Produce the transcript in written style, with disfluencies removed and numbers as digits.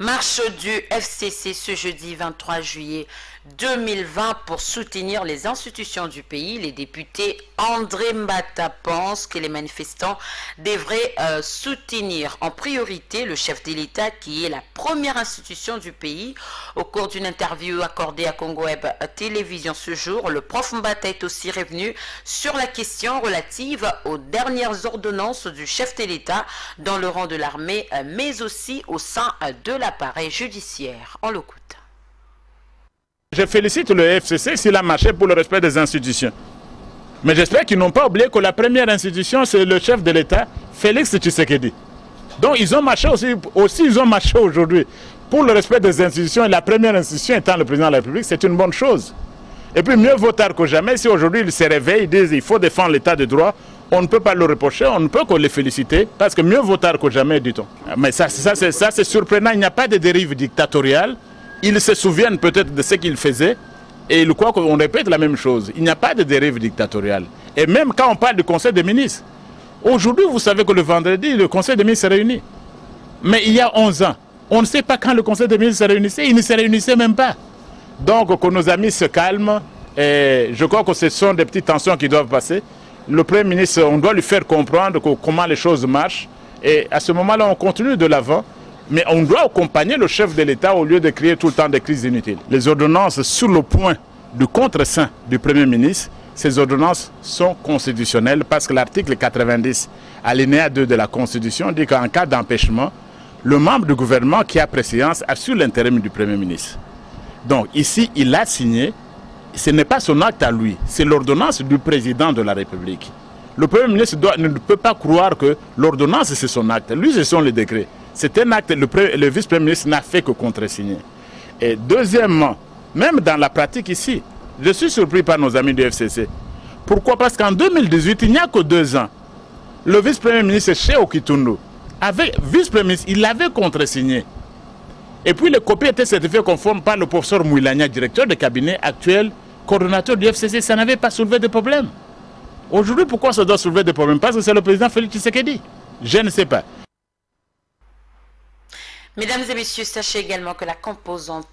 Marche du FCC ce jeudi 23 juillet 2020 pour soutenir les institutions du pays. Les députés André Mbata pensent que les manifestants devraient soutenir en priorité le chef de l'État qui est la première institution du pays. Au cours d'une interview accordée à Congo Web Télévision ce jour, le prof Mbata est aussi revenu sur la question relative aux dernières ordonnances du chef de l'État dans le rang de l'armée, mais aussi au sein de l'appareil judiciaire. On l'écoute. Je félicite le FCC s'il a marché pour le respect des institutions. Mais j'espère qu'ils n'ont pas oublié que la première institution, c'est le chef de l'État, Félix Tshisekedi. Donc ils ont marché aussi ils ont marché aujourd'hui pour le respect des institutions. Et la première institution étant le président de la République, c'est une bonne chose. Et puis mieux vaut tard que jamais, si aujourd'hui ils se réveillent, ils disent qu'il faut défendre l'état de droit, on ne peut pas le reprocher, on ne peut que les féliciter, parce que mieux vaut tard que jamais, dit-on. Mais ça c'est surprenant, il n'y a pas de dérive dictatoriale. Ils se souviennent peut-être de ce qu'ils faisaient et ils croient qu'on répète la même chose. Il n'y a pas de dérive dictatoriale. Et même quand on parle du Conseil des ministres, aujourd'hui, vous savez que le vendredi, le Conseil des ministres se réunit. Mais il y a 11 ans, on ne sait pas quand le Conseil des ministres se réunissait, il ne se réunissait même pas. Donc, que nos amis se calment, et je crois que ce sont des petites tensions qui doivent passer. Le Premier ministre, on doit lui faire comprendre comment les choses marchent. Et à ce moment-là, on continue de l'avant. Mais on doit accompagner le chef de l'État au lieu de créer tout le temps des crises inutiles. Les ordonnances sur le point du contre-seing du Premier ministre, ces ordonnances sont constitutionnelles parce que l'article 90, alinéa 2 de la Constitution, dit qu'en cas d'empêchement, le membre du gouvernement qui a préséance assure l'intérim du Premier ministre. Donc ici, il a signé, ce n'est pas son acte à lui, c'est l'ordonnance du président de la République. Le Premier ministre ne peut pas croire que l'ordonnance c'est son acte, lui ce sont les décrets. C'est un acte, le vice-premier ministre n'a fait que contresigner. Et deuxièmement, même dans la pratique ici, je suis surpris par nos amis du FCC. Pourquoi? Parce qu'en 2018, il n'y a que 2 ans, le vice-premier ministre chez Okitundu, vice-premier ministre, il avait contresigné. Et puis les copies étaient certifiées conformes par le professeur Mouilania, directeur de cabinet actuel, coordonnateur du FCC. Ça n'avait pas soulevé de problème. Aujourd'hui, pourquoi ça doit soulever des problèmes? Parce que c'est le président Félix Tshisekedi. Je ne sais pas. Mesdames et messieurs, sachez également que la composante